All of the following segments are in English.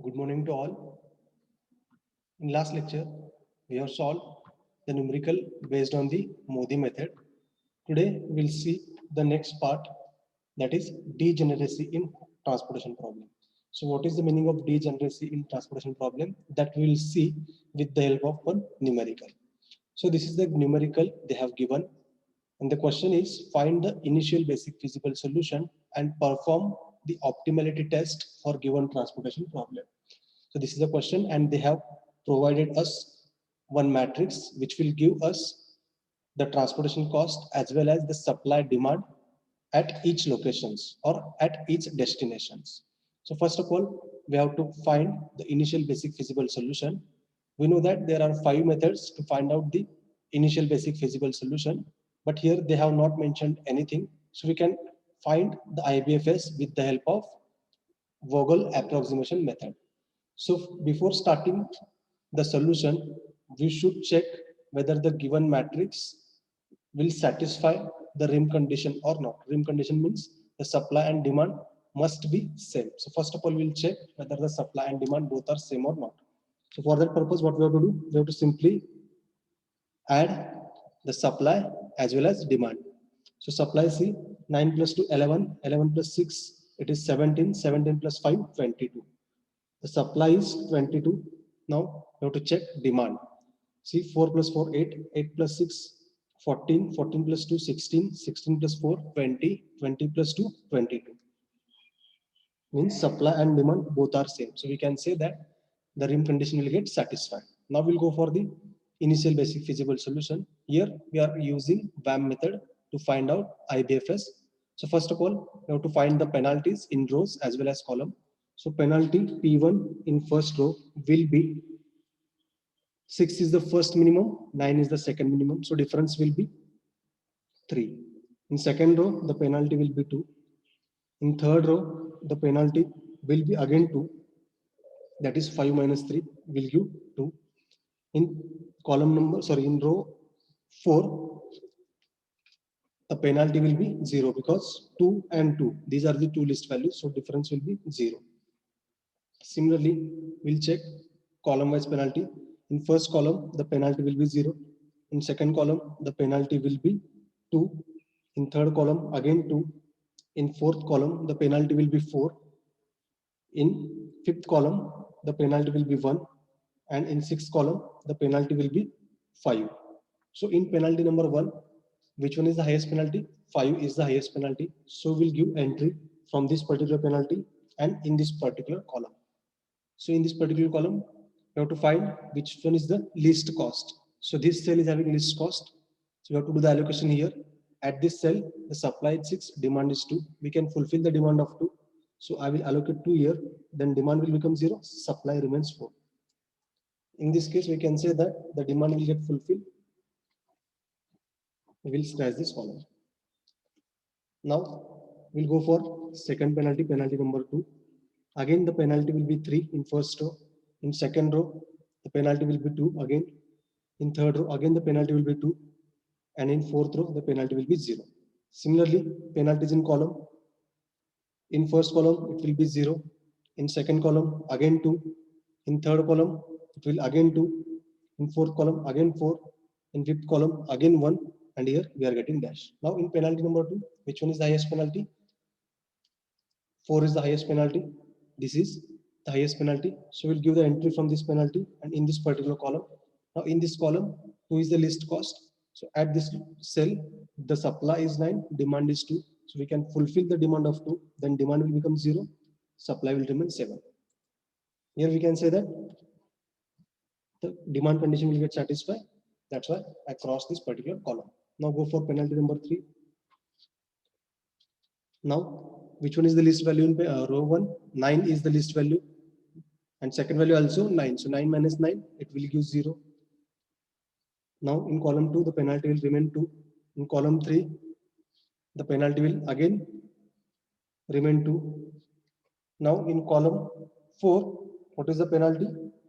Good morning to all. In last lecture, we have solved the numerical based on the Modi method. Today, we'll see the next part, that is degeneracy in transportation problem. So what is the meaning of degeneracy in transportation problem? That we will see with the help of one numerical. So this is the numerical they have given. And the question is, find the initial basic feasible solution and perform the optimality test for given transportation problem. So this is the question, and they have provided us one matrix which will give us the transportation cost as well as the supply demand at each locations or at each destinations. So first of all, we have to find the initial basic feasible solution. We know that there are 5 methods to find out the initial basic feasible solution, but here they have not mentioned anything. So we can find the IBFS with the help of Vogel approximation method. So before starting the solution, we should check whether the given matrix will satisfy the rim condition or not. Rim condition means the supply and demand must be same. So first of all, we'll check whether the supply and demand both are same or not. So for that purpose, what we have to do? We have to simply add the supply as well as demand. So supply C, 9 plus 2, 11, 11 plus 6, it is 17, 17 plus 5, 22. The supply is 22. Now we have to check demand. See, 4 plus 4, 8, 8 plus 6, 14, 14 plus 2, 16, 16 plus 4, 20, 20 plus 2, 22. Means supply and demand both are same. So we can say that the rim condition will get satisfied. Now we'll go for the initial basic feasible solution. Here we are using VAM method to find out IBFS. So first of all, we have to find the penalties in rows as well as column. So penalty P1 in first row will be 6 is the first minimum, 9 is the second minimum. So difference will be 3. In second row, the penalty will be 2. In third row, the penalty will be again 2. That is 5 minus 3 will give 2. In in row 4, the penalty will be 0 because 2 and 2, these are the two list values. So difference will be 0. Similarly, we'll check column wise penalty. In first column, the penalty will be 0. In second column, the penalty will be 2. In third column, again 2. In fourth column, the penalty will be 4. In fifth column, the penalty will be 1. And in sixth column, the penalty will be 5. So in penalty number 1, which one is the highest penalty? 5 is the highest penalty. So we'll give entry from this particular penalty and in this particular column. So in this particular column, we have to find which one is the least cost. So this cell is having least cost. So we have to do the allocation here. At this cell, the supply is 6, demand is 2. We can fulfill the demand of 2. So I will allocate 2 here. Then demand will become 0. Supply remains 4. In this case, we can say that the demand will get fulfilled. We will scratch this column. Now we'll go for second penalty, penalty number 2. Again, the penalty will be 3 in first row. In second row, the penalty will be 2 again. In third row, again the penalty will be 2. And in fourth row, the penalty will be 0. Similarly, penalties in column. In first column, it will be 0. In second column, again 2. In third column, it will again 2. In fourth column, again 4. In fifth column, again 1. And here we are getting dash. Now in penalty number 2, which one is the highest penalty? 4 is the highest penalty. This is the highest penalty. So we'll give the entry from this penalty and in this particular column. Now in this column, 2 is the least cost. So at this cell, the supply is 9, demand is 2. So we can fulfill the demand of 2, then demand will become 0, supply will remain 7. Here we can say that the demand condition will get satisfied. That's why I cross this particular column. Now go for penalty number 3. Now, which one is the least value in row 1? 9 is the least value. And second value also 9. So 9 minus 9, it will give 0. Now in column 2, the penalty will remain 2. In column 3, the penalty will again remain 2. Now in column 4, what is the penalty?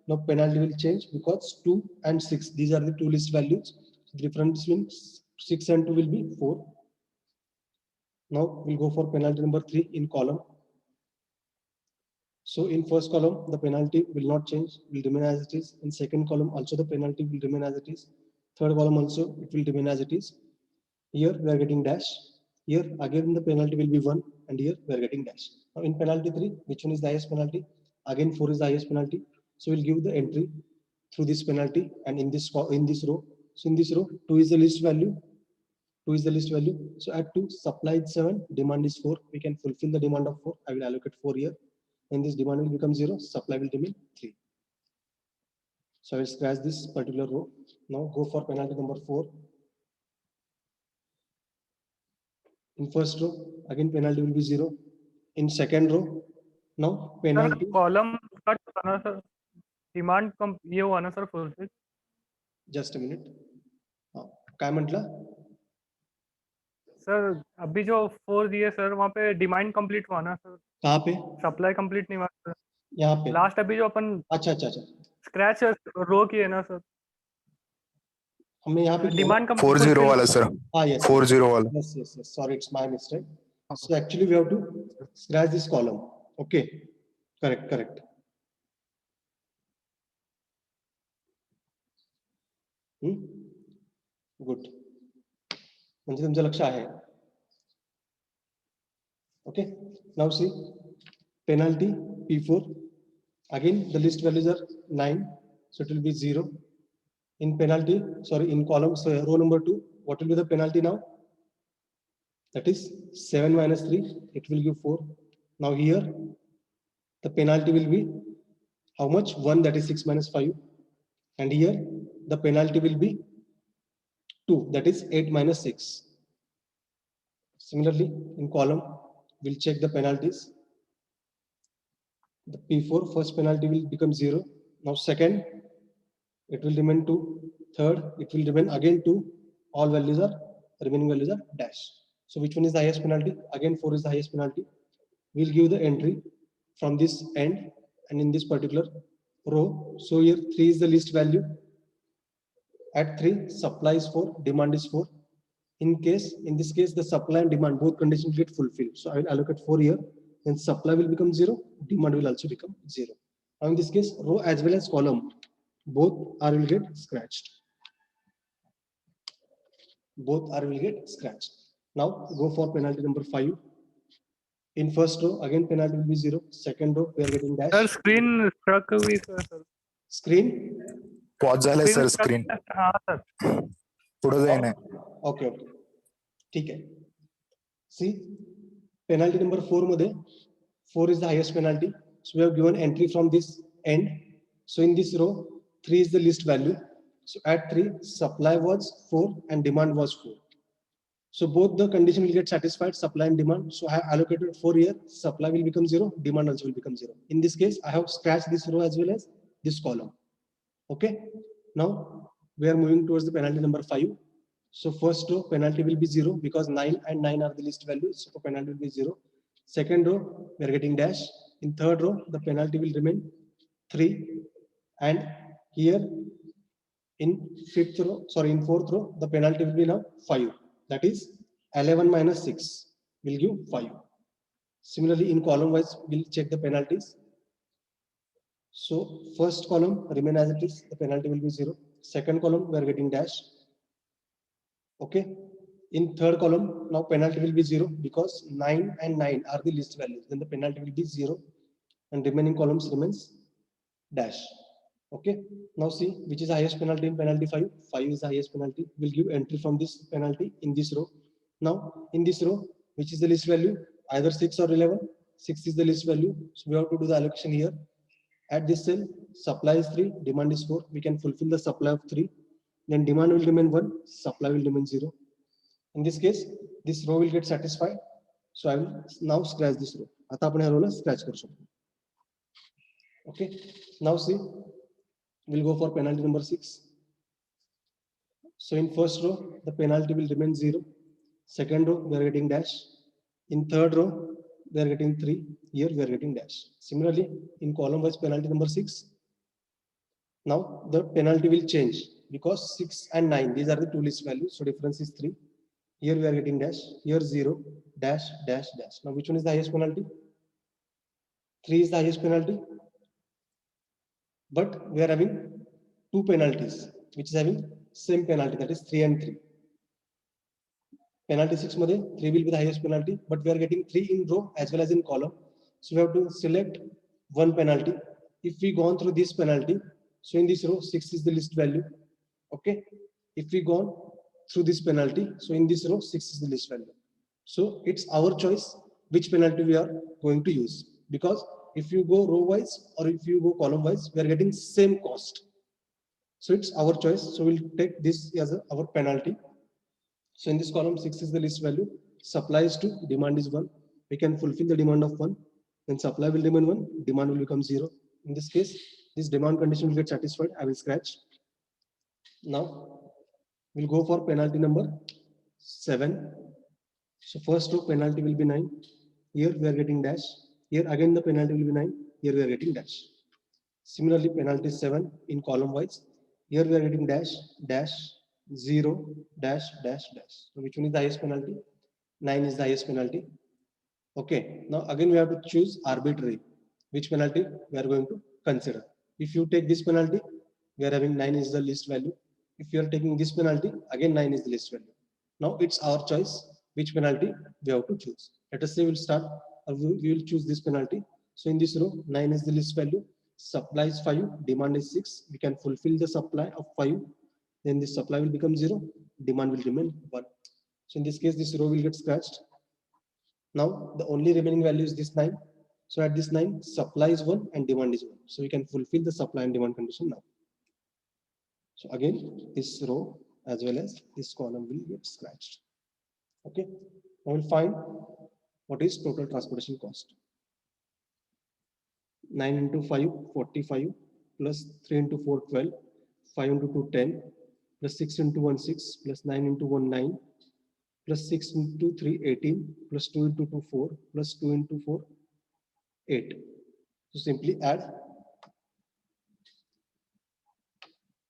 Now penalty will change because 2 and 6, these are the two least values. So the difference between 6 and 2 will be 4. Now we'll go for penalty number 3 in column. So in first column, the penalty will not change, will remain as it is. In second column, also the penalty will remain as it is. Third column also, it will remain as it is. Here we are getting dash. Here again the penalty will be 1, and here we are getting dash. Now in penalty 3, which one is the highest penalty? Again 4 is the highest penalty. So we'll give the entry through this penalty and in this row. So in this row, 2 is the least value. 2 is the least value. So at 2, supply is 7, demand is 4. We can fulfill the demand of 4. I will allocate 4 here. And this demand will become 0, supply will remain 3. So I will scratch this particular row. Now go for penalty number 4. In first row, again penalty will be 0. In second row, now penalty. Column cut होना sir, demand कम ये हुआ ना sir fulfill. Just a minute. काय म्हटलं? Sir अभी जो 4 दिए sir वहाँ पे डिमांड कंप्लीट हुआ ना सर. कहाँ पे? सप्लाई कंप्लीट नहीं हुआ सर. यहाँ पे. लास्ट अभी जो अपन अच्छा अच्छा अच्छा. स्क्रैच रो किए ना सर. हमने यहाँ पे डिमांड 4-0 वाला सर. हाँ yes. 4-0 वाला. Yes yes yes. Sorry, it's my mistake. So actually we have to scratch this column. Okay. Correct correct. Good. म्हणजे तुमचं लक्ष आहे. Okay. Now see penalty P4. Again the list values are 9, so it will be 0. In penalty, sorry, in column, so row number 2, what will be the penalty now? That is 7 minus 3, it will give 4. Now here, the penalty will be how much? 1, that is 6 minus 5. And here, the penalty will be 2, that is 8 minus 6. Similarly, in column, we'll check the penalties. The P4, first penalty will become 0. Now second, it will remain 2. Third, it will remain again 2. All values are, remaining values are dash. So which one is the highest penalty? Again 4 is the highest penalty. We'll give the entry from this end and in this particular row. So here 3 is the least value. At 3, supply is 4, demand is 4. In this case, the supply and demand, both conditions get fulfilled. So I will allocate 4 here. Then supply will become 0, demand will also become 0. Now in this case, row as well as column, both are will get scratched. Both are will get scratched. Now go for penalty number 5. In first row, again penalty will be 0. Second row, we are getting dash. Sir, screen struck हुई sir. Screen? Pause झाले sir screen. हाँ sir. पुढे जाईन. Okay. ठीक आहे. See, penalty number 4 मध्ये 4 is the highest penalty. So we have given entry from this end. So in this row, 3 is the least value. So at 3, supply was 4 and demand was 4. So both the condition will get satisfied, supply and demand. So I have allocated 4 here, supply will become 0, demand also will become 0. In this case, I have scratched this row as well as this column. Okay. Now we are moving towards the penalty number 5. So first row, penalty will be 0 because 9 and 9 are the least values. So penalty will be 0. Second row, we are getting dash. In third row, the penalty will remain 3. And here in fourth row, the penalty will be now 5. That is 11 minus 6 will give 5. Similarly, in column wise, we'll check the penalties. So first column remain as it is, the penalty will be 0. Second column, we are getting dash. Okay. In third column, now penalty will be 0 because 9 and 9 are the least values. Then the penalty will be 0 and remaining columns remains dash. Okay. Now see which is the highest penalty in penalty 5. 5 is the highest penalty. We'll give entry from this penalty in this row. Now in this row, which is the least value? Either 6 or 11. 6 is the least value. So we have to do the allocation here. At this cell, supply is 3, demand is 4. We can fulfill the supply of 3. Then demand will remain 1, supply will remain 0. In this case, this row will get satisfied. So I will now scratch this row. आता आपण ह्या row scratch करू शकतो. Okay. Now see, we'll go for penalty number 6. So in first row, the penalty will remain 0. Second row, we are getting dash. In third row, we are getting 3. Here we are getting dash. Similarly, in column wise penalty number 6. Now the penalty will change because 6 and 9, these are the two least values. So difference is 3. Here we are getting dash. Here 0, dash, dash, dash. Now which one is the highest penalty? 3 is the highest penalty, but we are having two penalties which is having same penalty, that is 3 and 3. Penalty 6 मध्ये 3 will be the highest penalty, but we are getting 3 in row as well as in column. So we have to select one penalty. If we go on through this penalty, so in this row 6 is the least value. Okay. If we go on through this penalty, so in this row 6 is the least value. So it's our choice which penalty we are going to use, because if you go row wise or if you go column wise, we are getting same cost. So it's our choice. So we'll take this as our penalty. So in this column, 6 is the least value. Supply is 2, demand is 1. We can fulfill the demand of 1. Then supply will remain 1, demand will become 0. In this case, this demand condition will get satisfied. I will scratch. Now, we'll go for penalty number 7. So first row penalty will be 9. Here we are getting dash. Here again the penalty will be 9. Here we are getting dash. Similarly, penalty 7 in column wise. Here we are getting dash, dash, 0, dash, dash, dash. So which one is the highest penalty? 9 is the highest penalty. Okay. Now again we have to choose arbitrary. Which penalty we are going to consider? If you take this penalty, we are having 9 is the least value. If you are taking this penalty, again 9 is the least value. Now it's our choice which penalty we have to choose. Let us say we'll start, we will choose this penalty. So in this row, 9 is the least value. Supply is 5, demand is 6. We can fulfill the supply of 5. Then this supply will become 0, demand will remain 1. So in this case, this row will get scratched. Now the only remaining value is this 9. So at this 9, supply is 1 and demand is 1. So we can fulfill the supply and demand condition now. So again, this row as well as this column will get scratched. Okay. Now we'll find what is total transportation cost. 9 into 5, 45, plus 3 into 4, 12, 5 into 2, 10, plus 6 into 1, 6, plus 9 into 1, 9, plus 6 into 3, 18, plus 2 into 2, 4, plus 2 into 4, 8. So simply add.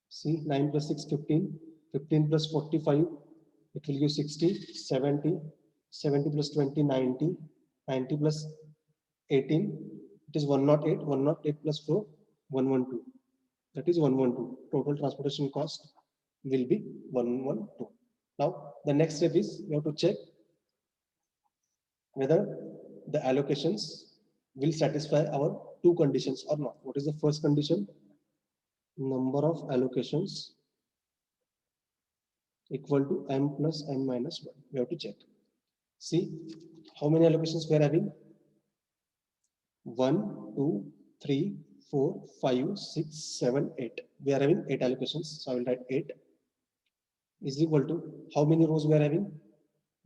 See, 9 plus 6, 15, 15 plus 45, it will give 60, 70, 70 plus 20, 90, 90 plus 18, it is 108, 108 plus 4, 112. That is 112. Total transportation cost will be 112. Now, the next step is we have to check whether the allocations will satisfy our two conditions or not. What is the first condition? Number of allocations equal to m plus n minus 1. We have to check. See, how many allocations we are having? 1, 2, 3, 4, 5, 6, 7, 8. We are having 8 allocations. So I will write 8 is equal to how many rows we are having?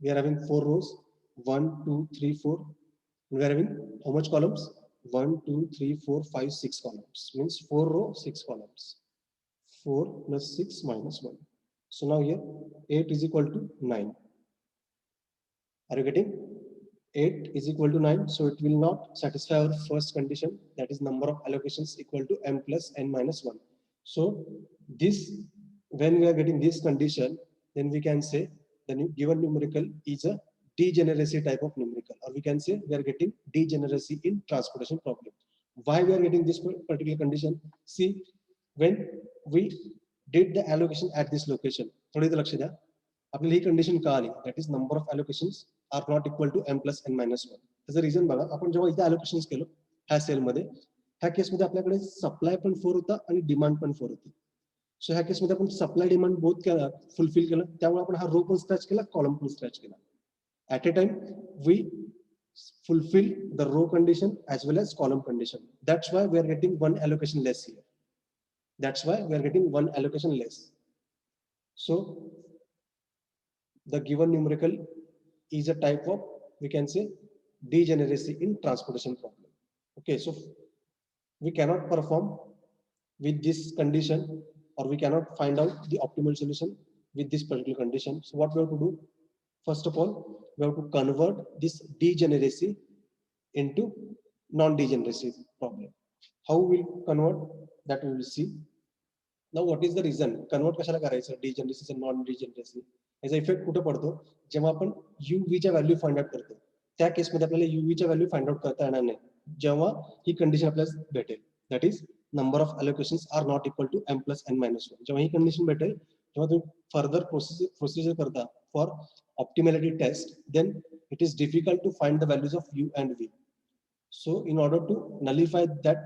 We are having 4 rows. 1, 2, 3, 4. We are having how much columns? 1, 2, 3, 4, 5, 6 columns. Means 4 rows, 6 columns. 4 plus 6 minus 1. So now here 8 is equal to 9. Are you getting? 8 is equal to 9. So it will not satisfy our first condition, that is number of allocations equal to m plus n minus 1. So this, when we are getting this condition, then we can say the given numerical is a degeneracy type of numerical, or we can say we are getting degeneracy in transportation problem. Why we are getting this particular condition? See, when we did the allocation at this location, थोड़ी तो लक्ष्य द्या, आपल्याला ही condition का आली, that is number of allocations are not equal to m plus n minus 1. त्याचं reason बघा, आपण जेव्हा इथे allocations केलं ह्या सेल मध्ये, ह्या केस मध्ये आपल्याकडे सप्लाय पण 4 होता आणि डिमांड पण 4 होती. सो ह्या केस मध्ये आपण सप्लाय डिमांड बोथ केला, फुलफिल केलं, त्यामुळे आपण हा रो पण स्क्रॅच केला, कॉलम पण स्क्रॅच केला. At a time we fulfill the row condition as well as column condition. That's why we are getting one allocation less here. That's why we are getting one allocation less. So the given numerical is a type of, we can say, degeneracy in transportation problem. Okay, so we cannot perform with this condition, or we cannot find out the optimal solution with this particular condition. So what we have to do? First of all, we have to convert this degeneracy into non-degeneracy problem. How we will convert that we will see. Now what is the reason? Convert कशाला करायचं degeneracy and non-degeneracy? याचा effect कुठे पडतो? जेव्हा आपण UV च्या value find out करतो, त्या केस मध्ये आपल्याला UV च्या व्हॅल्यू फाइंड आउट करता येणार नाही. जेव्हा ही कंडिशन आपल्याला भेटेल, that is number of allocations are not equal to m plus n minus 1. जेव्हा ही कंडिशन भेटेल तेव्हा तुम्ही फर्दर प्रोसिजर करता for optimality test, then it is difficult to find the values of u and v. So in order to nullify that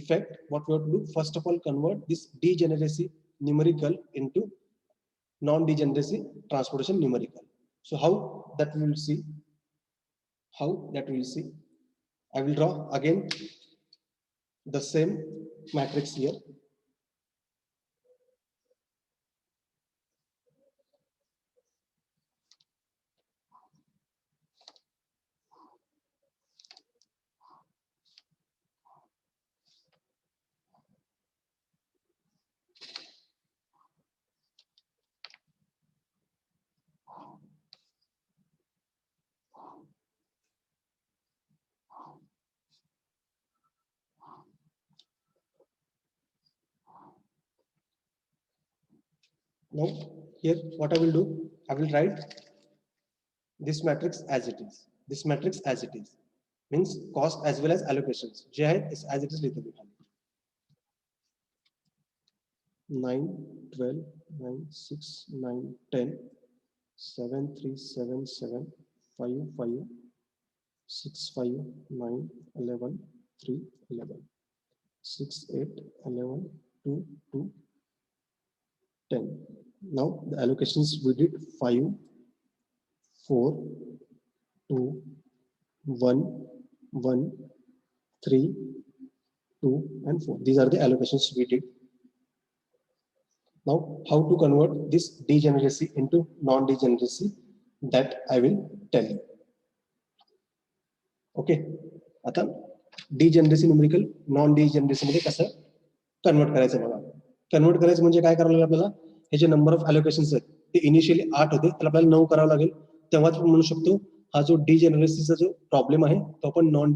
effect, what we have to do, first of all convert this degeneracy numerical into non-degeneracy transportation numerical. So how that we will see, I will draw again the same matrix here. Now here what I will do, I will write this matrix as it is. This matrix as it is means cost as well as allocations. J is as it is लिखते हैं 9, 12, 9, 6, 9, 10, 7, 3, 7, 7, 5, 5, 6, 5, 9, 11, 3, 11, 6, 8, 11, 2, 2, 10. Now the allocations we did 5, 4, 2, 1, 1, 3, 2, and 4. These are the allocations we did. Now, how to convert this degeneracy into non-degeneracy, that I will tell you. Okay. आता degeneracy numerical non-degeneracy मध्ये कसं convert करायचं बघा. Convert करायचं म्हणजे काय करावं लागेल आपल्याला, हे जे नंबर ऑफ अलोकेशन्स आहेत ते इनिशियली 8 होते, त्याला आपल्याला 9 करावं लागेल. तेव्हाच आपण म्हणू शकतो हा जो डिजेनरेसीचा जो प्रॉब्लेम आहे तो आपण नॉन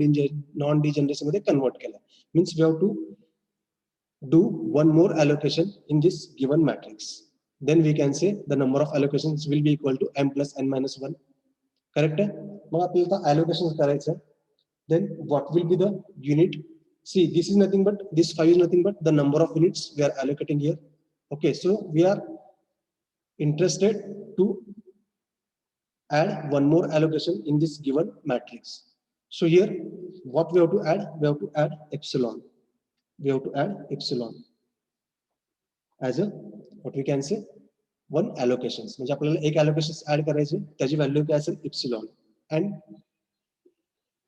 डिजेनरेसी मध्ये कन्वर्ट केला. Means we have to do one more allocation in this given matrix. Then we can say the number of allocations will be equal to m plus n minus 1. Correct? मग आपल्याला allocations करायचं. Then what will be the unit? See, this is nothing but, this 5 is nothing but the number of units we are allocating here. Okay, so we are interested to add one more allocation in this given matrix. So here, what we have to add? We have to add epsilon. We have to add epsilon as a, what we can say, one allocations. म्हणजे आपल्याला एक allocations add करायचे, त्याची value काय असेल epsilon. And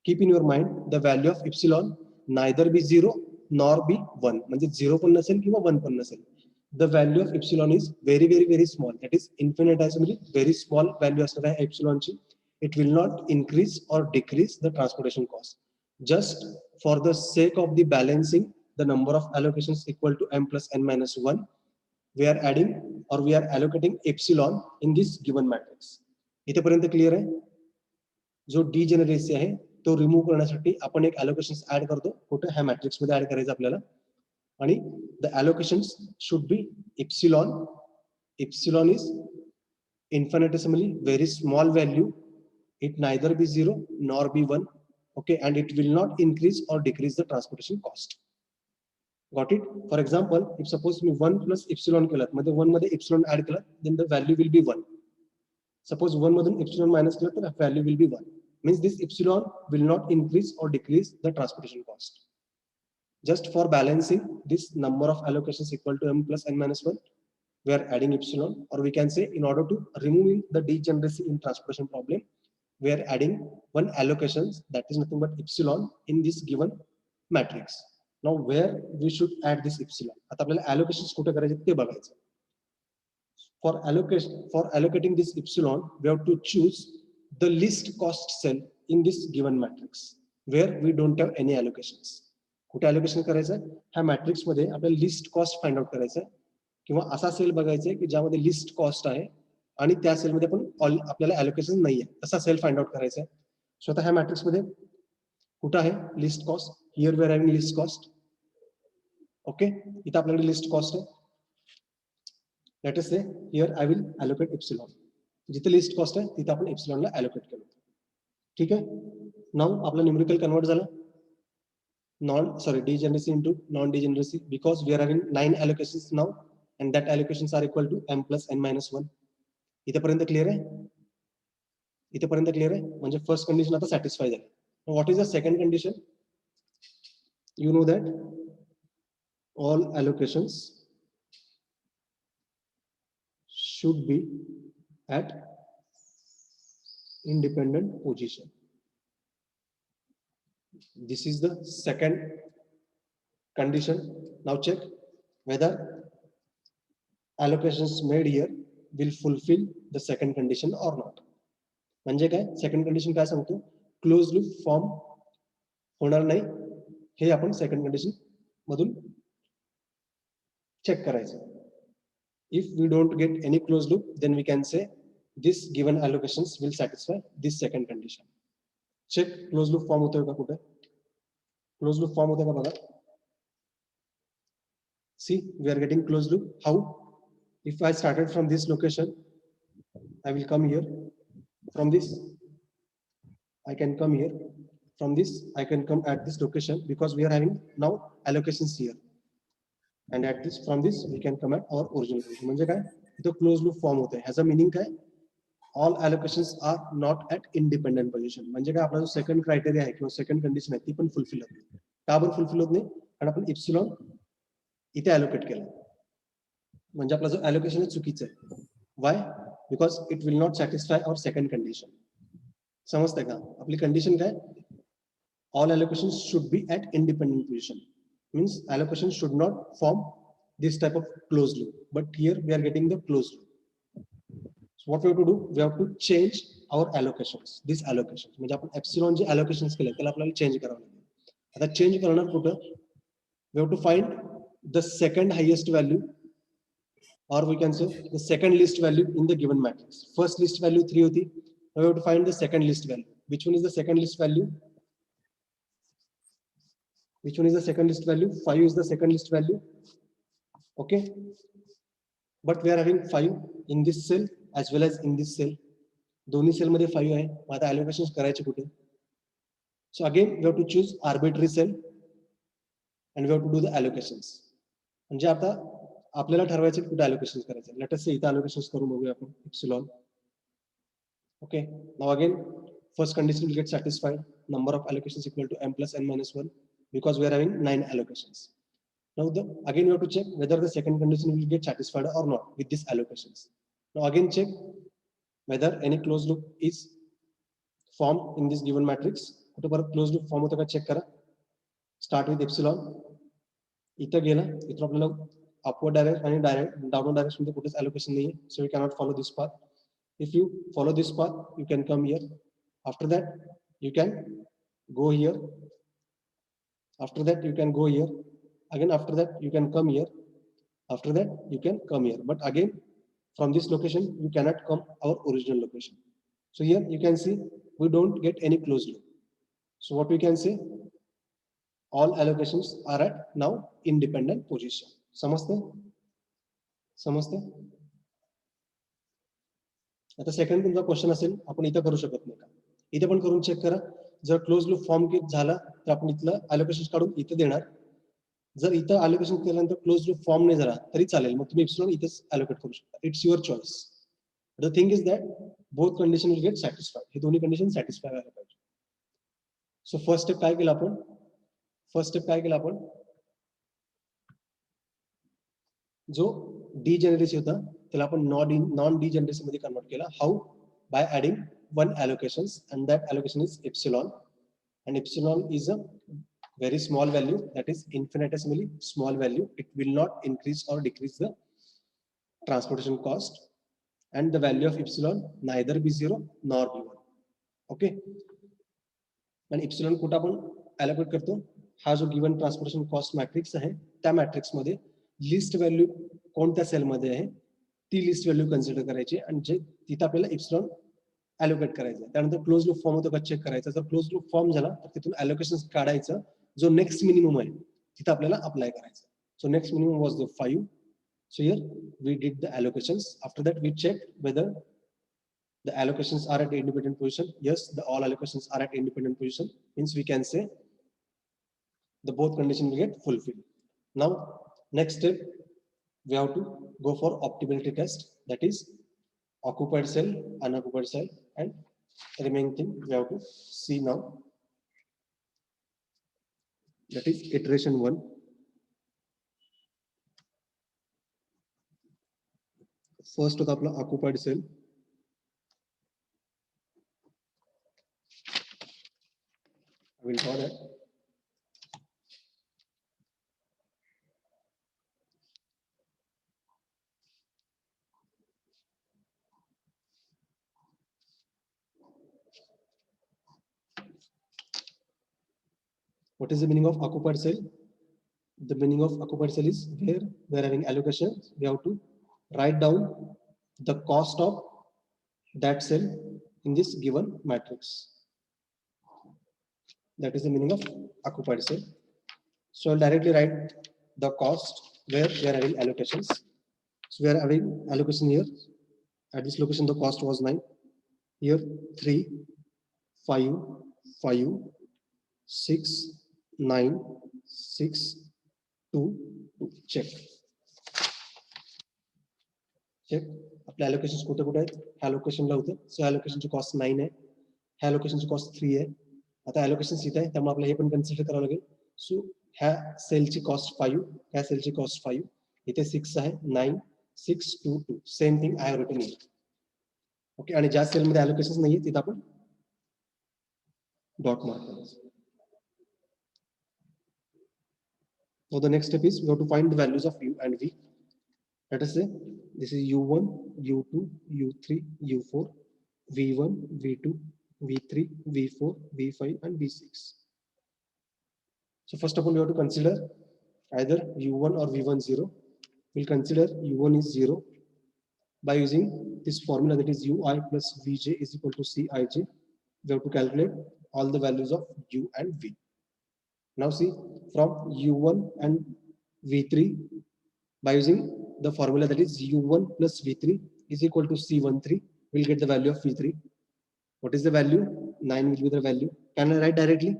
keep in your mind the value of epsilon neither be 0 nor be 1. म्हणजे 0 पण नसेल किंवा 1 पण नसेल. The value of epsilon is very very very small. That is infinitesimally very small value असणार आहे epsilon ची. It will not increase or decrease the transportation cost. Just for the sake of the balancing the number of allocations equal to m plus n minus 1, we are adding or we are allocating epsilon in this given matrix. इथेपर्यंत clear आहे. जो degeneracy आहे तो remove करण्यासाठी आपण एक allocations add करतो. कुठे ह्या मॅट्रिक्स मध्ये ऍड करायचं आपल्याला. आणि the allocations should be epsilon. Epsilon is infinitesimally very small value. It neither be 0 nor be 1. Okay, and it will not increase or decrease the transportation cost. Got it? For example, if suppose me 1 plus epsilon केलं, मध्ये 1 मध्ये epsilon add केलं, then the value will be 1. Suppose 1 मधून epsilon minus केलं, तर value will be 1. Means this epsilon will not increase or decrease the transportation cost. Just for balancing this number of allocations equal to m plus n minus 1, we are adding epsilon, or we can say in order to remove the degeneracy in transportation problem, we are adding one allocations, that is nothing but epsilon in this given matrix. Now where we should add this epsilon? आता आपल्याला allocations कुठे करायचे ते बघायचं. For allocating this epsilon, we have to choose the least cost cell in this given matrix where we don't have any allocations. कुठे allocation करायचं? ह्या matrix मध्ये आपल्याला least cost find out करायचं किंवा असा सेल बघायचा की ज्यामध्ये least cost आहे आणि त्या सेल मध्ये पण आपल्याला allocation नाहीये, तसा सेल फाइंड आउट करायचा आहे. सो आता ह्या मॅट्रिक्स मध्ये कुठे आहे least cost? Here we are having least cost. Okay, इथं आपल्याकडे लिस्ट कॉस्ट आहे. Let us say here I will allocate epsilon. जिथे लिस्ट कॉस्ट आहे तिथे आपण एप्सिलॉनला अलोकेट केलं. ठीक आहे. नाउ आपला न्यूमेरिकल कन्वर्ट झालं. degeneracy into non-degeneracy, because we are having 9 allocations now, and that allocations are equal to m plus n minus 1. इथेपर्यंत clear आहे? इथेपर्यंत क्लिअर आहे? म्हणजे फर्स्ट कंडिशन आता सॅटिस्फाय झाली. What is the second condition? You know that all allocations should be at independent position. This is the second condition. Now check whether allocations made here will fulfill the second condition or not. म्हणजे काय? Second condition काय सांगतो? Close loop form होणार नाही, हे आपण second condition मधून check करायचं. If we don't get any closed loop, then we can say this given allocations will satisfy this second condition. Check closed loop form होतोय का कुठे? Closed loop form होतोय का बघा. See, we are getting closed loop. How? If I started from this location, I will come here. From this, I can come here. From this, I can come at this location, because we are having now allocations here. And at this, from this, we can come at our original position. म्हणजे काय? इथं close loop form होतोय. ह्याचा meaning काय? All allocations are not at independent position. म्हणजे काय? आपला जो सेकंड क्रायटेरिया आहे किंवा सेकंड कंडिशन आहे ती पण फुलफिल होत नाही. का बरं फुलफिल होत नाही? कारण आपण इप्सिलॉन इथे अलोकेट केला, म्हणजे आपला जो अलोकेशन आहे चुकीचं आहे. Why? Because it will not satisfy our second condition. समजतंय का? आपली कंडिशन काय? All allocations should be at independent position. Means allocation should not form this type of closed loop, but here we are getting the closed loop. So what we have to do? We have to change our allocations. These allocations म्हणजे आपण epsilon जे allocations केले त्याला आपल्याला change करावं लागेल. आता change करणार कुठं? We have to find the second highest value, or we can say the second least value in the given matrix. First least value 3 होती. Now we have to find the second least value. Which one is the second least value? Which one is the second least value? 5 is the second least value. Okay. But we are having 5 in this cell as well as in this cell. दोन्ही cell मध्ये 5 आहे. मग आता allocations करायचे कुठे? So again we have to choose arbitrary cell and we have to do the allocations. म्हणजे आता आपल्याला ठरवायचं कुठे allocations करायचे. Let us say इथे allocations करून बघूया आपण epsilon. Okay. Now again first condition will get satisfied. Number of allocations equal to m plus n minus 1. Because we are having 9 allocations. Now again we have to check whether the second condition will get satisfied or not with these allocations. Now again check whether any closed loop is formed in this given matrix. कुठे परत closed loop form होतो का check करा. Start with epsilon. इथं गेला, इथं आपल्याला upward direct आणि downward direction मध्ये कुठेच allocation नाहीये. So we cannot follow this path. If you follow this path, you can come here. After that, you can go here. After that, you can go here. Again, after that, you can come here. After that, you can come here. But again, from this location, you cannot come our original location. So here you can see we don't get any closed loop. So what we can say? All allocations are at now independent position. समजते? समजते? आता second तुमचा question असेल, आपण इथं करू शकत नाही का? इथे पण करून चेक करा. जर क्लोज लूप फॉर्म झाला तर आपण इथलं अलोकेशन काढून इथे देणार. जर इथं अलोकेशन केल्यानंतर क्लोज लूप फॉर्म नाही झाला तरी चालेल, मग तुम्ही इप्सिलॉन इथेच अलोकेट करू शकता. It's your choice. The thing is that both condition will get satisfied. हे दोन्ही कंडिशन सॅटिस्फाय व्हायला पाहिजे. सो फर्स्ट स्टेप काय केलं आपण? जो डिजेनरेसी होता त्याला आपण नॉन डिजेनरेसी मध्ये कन्वर्ट केला. How? By adding one allocations, and that allocation is epsilon, and epsilon is a very small value, that is infinitesimally small value. It will not increase or decrease the transportation cost, and the value of epsilon neither be 0 nor be 1. Okay. And epsilon कुठे आपण allocate करतो? हा जो given transportation cost matrix आहे त्या matrix मध्ये least value कोणत्या cell मध्ये आहे ती लिस्ट व्हॅल्यू कन्सिडर करायची आणि जे तिथे आपल्याला epsilon allocate करायचं. त्यानंतर क्लोज लूप फॉर्म होतो का चेक करायचा. जर क्लोज लूप फॉर्म झाला तर तिथून allocations काढायचं. जो नेक्स्ट मिनिमम आहे तिथे आपल्याला अप्लाय करायचं. So next minimum was the 5. So here we did the allocations. After that we check whether the allocations are at independent position. Yes, the all allocations are at independent position. Means we can say the both condition will get fulfilled. Now, next step, we have to go for optimality test, that is occupied cell, unoccupied cell, and remaining thing we have to see now. That is iteration 1. First होता आपला occupied cell. I will draw that. What is the meaning of occupied cell? The meaning of occupied cell is where we are having allocation. We have to write down the cost of that cell in this given matrix. That is the meaning of occupied cell. So I'll directly write the cost where we are having allocations. So we are having allocation here. At this location, the cost was 9. Here 3, 5, 5, 6, 9, 6, 2, 2. Check. Check. आपल्या allocations कुठे कुठे आहेत? ह्या लोकेशनला होते. सो ह्या लोकेशनची cost 9 आहे. ह्या लोकेशनची कॉस्ट 3 आहे. आता allocations इथे आहे, त्यामुळे आपल्याला हे पण कन्सिडर करावं लागेल. सो ह्या सेलची कॉस्ट 5, ह्या सेलची कॉस्ट 5, इथे 6 आहे, 9, 6, 2, 2. Same thing I have written here. Okay, आणि ज्या सेलमध्ये allocations नाहीये तिथे आपण डॉट मार्क करायचं. So the next step is we have to find the values of u and v. Let us say this is u1, u2, u3, u4, v1, v2, v3, v4, v5, and v6. So first of all, we have to consider either u1 or v1 0. We'll consider u1 is 0 by using this formula, that is ui plus vj is equal to cij. We have to calculate all the values of u and v. Now see, from u1 and v3 by using the formula, that is u1 plus v3 is equal to c13, we'll get the value of v3. What is the value? 9 will be the value. Can I write directly?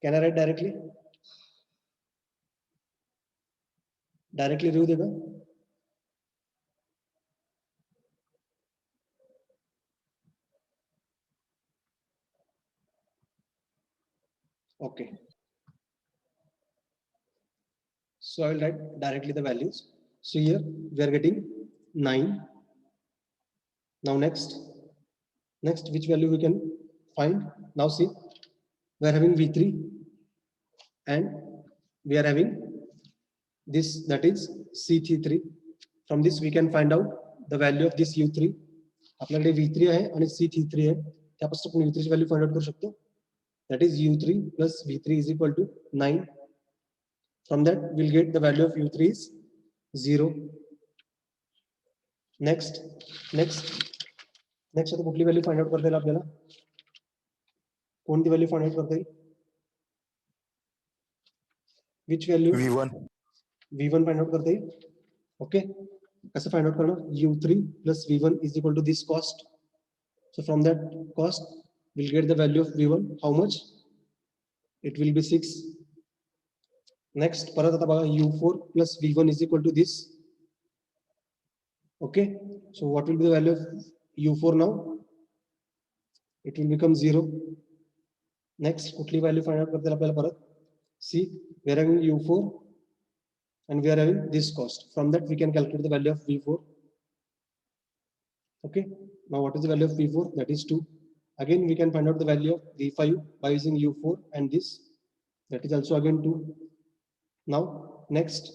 Can I write directly? Directly लिहू देगा? Okay. So I will write directly the values. So here we are getting 9. Now next which value we can find? Now see, we are having v3 and we are having this, that is c3. From this we can find out the value of this u3. आपल्याकडे v3 आहे आणि c3 आहे, त्यापासून आपण v3 ची value find out करू शकतो. That is u3 plus v3 is equal to 9. From that we'll get the value of u3 is 0. Next आता कुठली व्हॅल्यू फाइंड आउट करता येईल आपल्याला? कोणती व्हॅल्यू फाइंड आउट करता येईल? Which value? v1 find out करता येईल. ओके, कसं फाइंड आउट करणार? u3 plus v1 is equal to this cost. So from that cost we'll get the value of v1. How much? It will be 6. Next, परत आता बघा, u4 plus v1 is equal to this. Okay, so what will be the value of u4 now? It will become 0. Next, कुठली value find out करता येईल आपल्याला परत? See, we are having u4 and we are having this cost. From that we can calculate the value of v4. Okay, now what is the value of v4? That is 2. Again we can find out the value of v5 by using u4 and this, that is also again 2. Now next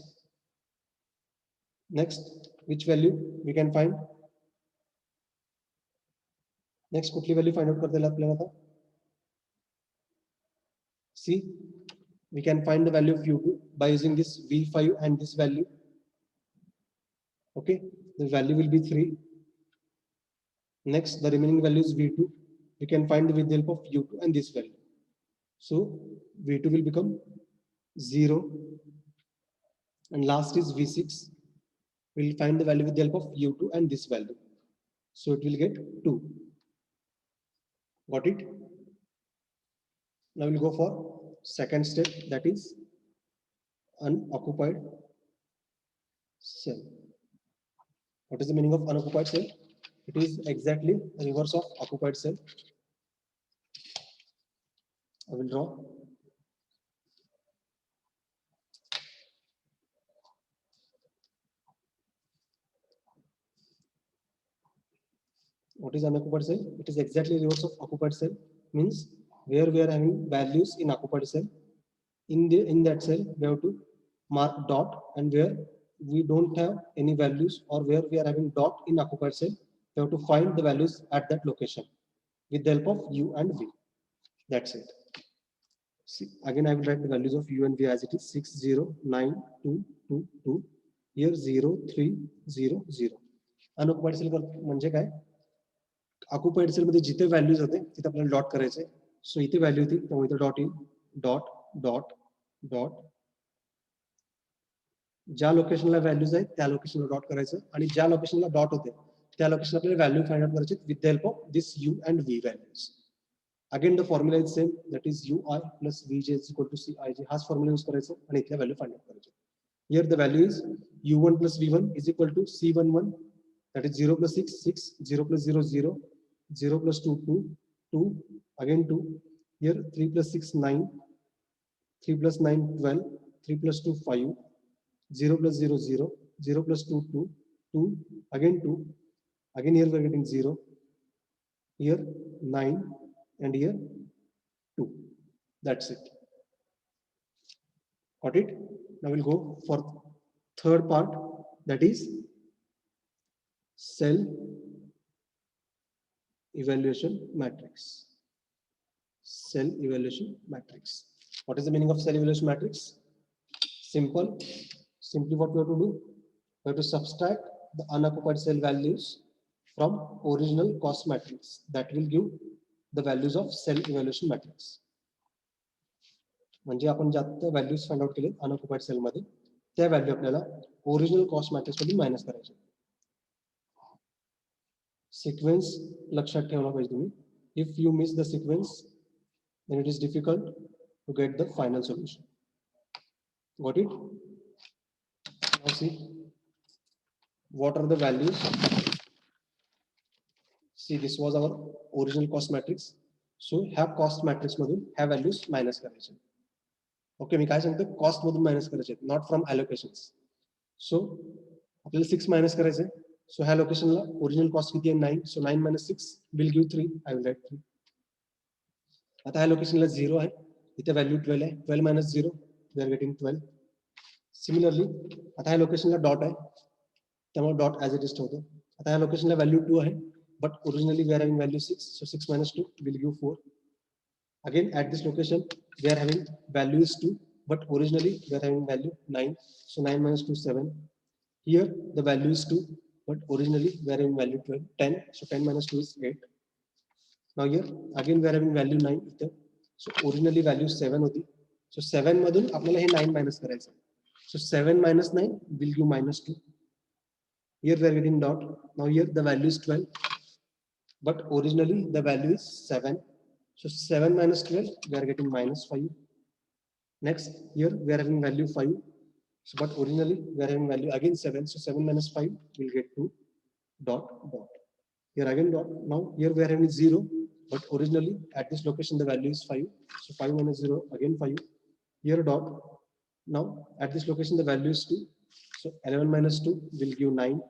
which value we can find? Next कुठली value find out करता येईल आपल्याला आता? See, we can find the value of u2 by using this v5 and this value. Okay, the value will be 3. Next, the remaining value is v2. We can find with the help of u2 and this value. So v2 will become 0. And last is v6. We'll find the value with the help of u2 and this value. So it will get 2. Got it? Now we'll go for second step, that is unoccupied cell. What is the meaning of unoccupied cell? It is exactly reverse of occupied cell. I will draw. What is unoccupied cell? It is exactly reverse of occupied cell. Means where we are having values in occupied cell, in that cell we have to mark dot, and where we don't have any values or where we are having dot in occupied cell, we have to find the values at that location with the help of u and v. That's it. See, again I will write the values of u and v as it is 6 0 9 2 2 2. Here 0 3 0 0. Unoccupied cell म्हणजे काय? Occupied cell मध्ये जिथे values होते तिथे आपल्याला dot करायचे. सो इथे value होती त्यामुळे इथे dot in, dot dot dot. ज्या लोकेशनला व्हॅल्यूज आहेत त्या लोकेशनला डॉट करायचं आणि ज्या लोकेशनला डॉट होते त्या लोकेशनला आपल्याला व्हॅल्यू फाइंड आउट करायचे with the help of this u and v values. Again the formula is same, that is ui plus vj is equal to cij. हाच फॉर्म्युला यूज करायचा आणि इथल्या व्हॅल्यू फाइंड आउट करायचे. Here the value is u1 plus v1 is equal to c11, that is 0 plus 6 6, 0 plus 0 0, 0 plus 2 2 2, again 2. Here 3 plus 6 9, 3 plus 9 12, 3 plus 2 5, 0 plus 0 0, 0 plus 2 2 2, again 2, again here we are getting 0, here 9, and here 2. That's it. Got it? Now we'll go for third part, that is cell evaluation matrix. Cell evaluation matrix. What is the meaning of cell evaluation matrix? Simple. Simply what we have to do, we have to subtract the unoccupied cell values from original cost matrix. That will give the values of cell evaluation matrix. म्हणजे आपण ज्या values find out केले unoccupied cell मध्ये त्या value आपल्याला original cost matrix मध्ये minus करायचे. Sequence लक्षात ठेवला पाहिजे तुम्ही. If you miss the sequence then it is difficult to get the final solution. Got it? Now see what are the values. See, this was our original cost matrix. So ह्या cost matrix मधून ह्या values minus करायचे. Okay, मी काय सांगतो, cost मधून minus करायचे, not from अलोकेशन्स. सो आपल्याला 6 minus करायचे. सो ह्या लोकेशनला ओरिजिनल कॉस्ट किती आहे 9. सो 9 minus 6 will give 3. I will write 3. आता ह्या लोकेशनला 0 आहे, इथे व्हॅल्यू 12 आहे. 12 minus 0 we are getting 12. Similarly आता ह्या लोकेशनला डॉट आहे त्यामुळे डॉट ॲज इट इज ठेवतो. आता ह्या लोकेशनला व्हॅल्यू 2 आहे but originally we are having value 6. So 6 minus 2 will give 4. Again at this location we are having value is 2 but originally we are having value 9. So 9 minus 2 7. Here the value is 2 but originally we are having value 12 10. So 10 minus 2 is 8. Now here again we are having value 9 इथे. So originally value 7 होती. So 7 मधून आपल्याला हे 9 minus करायचं. So 7 minus 9 will give minus 2. Here we are getting dot. Now here the value is 12 but originally the value is 7. So 7 minus 12 we are getting minus 5. Next here we are having value 5. So but originally we are having value again 7. So 7 minus 5 will get 2 dot dot. Here again dot. Now here we are having 0 but originally at this location the value is 5. So 5 minus 0 again 5. Here dot. Now at this location the value is 2. So 11 minus 2 will give 9.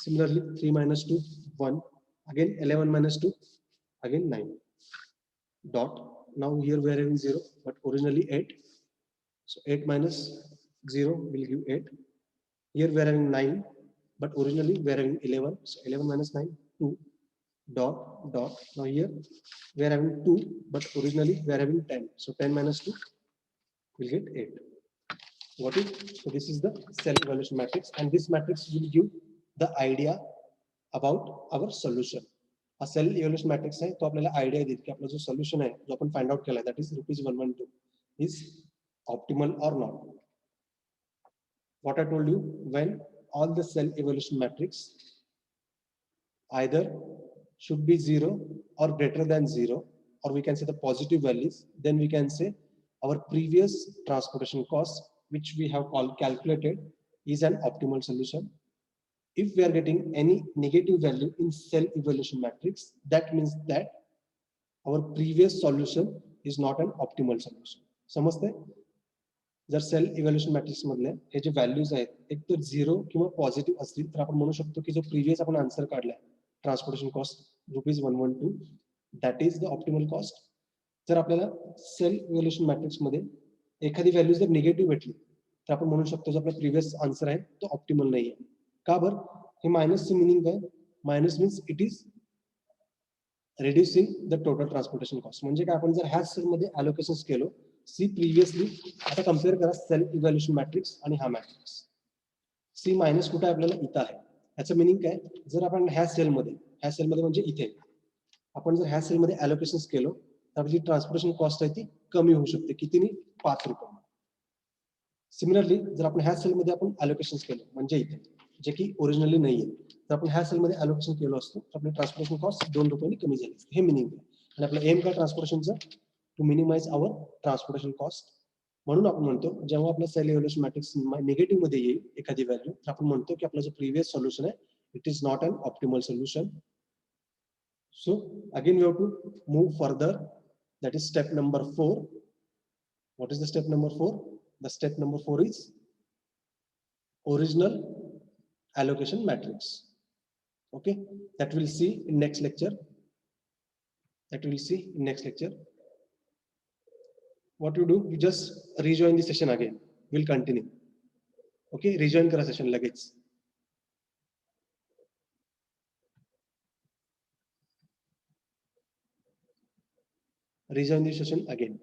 Similarly 3 minus 2 1. Again 11 minus 2 again 9. Dot. Now here we are having 0 but originally 8. So 8 minus 0 will give 8. Here we are having 9 but originally we are having 11. So 11 minus 9 2 dot dot. Now here we are having 2 but originally we are having 10. So 10 minus 2 will get 8. Got it? So this is the cell evaluation matrix and this matrix will give the idea about our solution. हा cell evaluation matrix आहे तो आपल्याला idea देईल की आपला जो solution आहे जो आपण फाइंड आउट केलाय that is ₹112 is optimal or not. What I told you, when all the cell evaluation matrix either should be 0 or greater than 0 or we can say the positive values, then we can say our previous transportation cost, which we have calculated, is an optimal solution. If we are getting any negative value in cell evaluation matrix, that means that our previous solution is not an optimal solution. समजते? जर cell evaluation matrix मधले हे जे values आहेत एक तर 0 किंवा positive असतील तर आपण म्हणू शकतो की जो प्रिव्हियस आपण आन्सर काढलाय transportation cost ₹112 that is the optimal cost. जर आपल्याला सेल इव्हॅल्युएशन मॅट्रिक्स मध्ये एखादी व्हॅल्यू जर निगेटिव्ह भेटली तर आपण म्हणू शकतो जो आपला प्रिव्हियस आन्सर आहे तो ऑप्टिमल नाहीये. का बरं? हे मायनसचं मिनिंग काय? Minus means it is reducing the total transportation cost. म्हणजे काय, आपण जर ह्या सेल मध्ये अलोकेशन केलो सी प्रिव्हियसली, आता कम्पेअर करा सेल इव्हॅल्युएशन मॅट्रिक्स आणि हा मॅट्रिक्स. सी मायनस कुठे आपल्याला इथं आहे. ह्याचं मिनिंग काय? जर आपण ह्या सेलमध्ये म्हणजे इथे आपण जर ह्या सेलमध्ये अलोकेशन केलो तर आपली ट्रान्सपोर्टेशन कॉस्ट आहे ती कमी होऊ शकते. कितीनी? ₹5. सिमिलरली जर आपण ह्या सेलमध्ये आपण अलोकेशन केलं म्हणजे इथे जे की ओरिजिनली नाहीये, तर आपण ह्या सेलमध्ये अलोकेशन केलं असतो तर आपली ट्रान्सपोर्टेशन कॉस्ट ₹2 कमी झाली असते. हे मिनिंग आहे. आणि आपलं एम काय ट्रान्सपोर्टेशनचं? To minimize our transportation cost. म्हणून आपण म्हणतो जेव्हा आपला सेल इव्हॅल्युएशन मॅट्रिक्स निगेटिव्ह मध्ये येईल एखादी व्हॅल्यू तर आपण म्हणतो की आपला जो प्रिव्हियस सोल्युशन आहे it is not an optimal solution. So again we have to move further, that is step number 4. What is the step number 4? The step number 4 is original allocation matrix. Okay, that we'll see in next lecture. What you do, you just rejoin the session again. We'll continue. Okay, rejoin kara session लगेच. Rejoin the session again.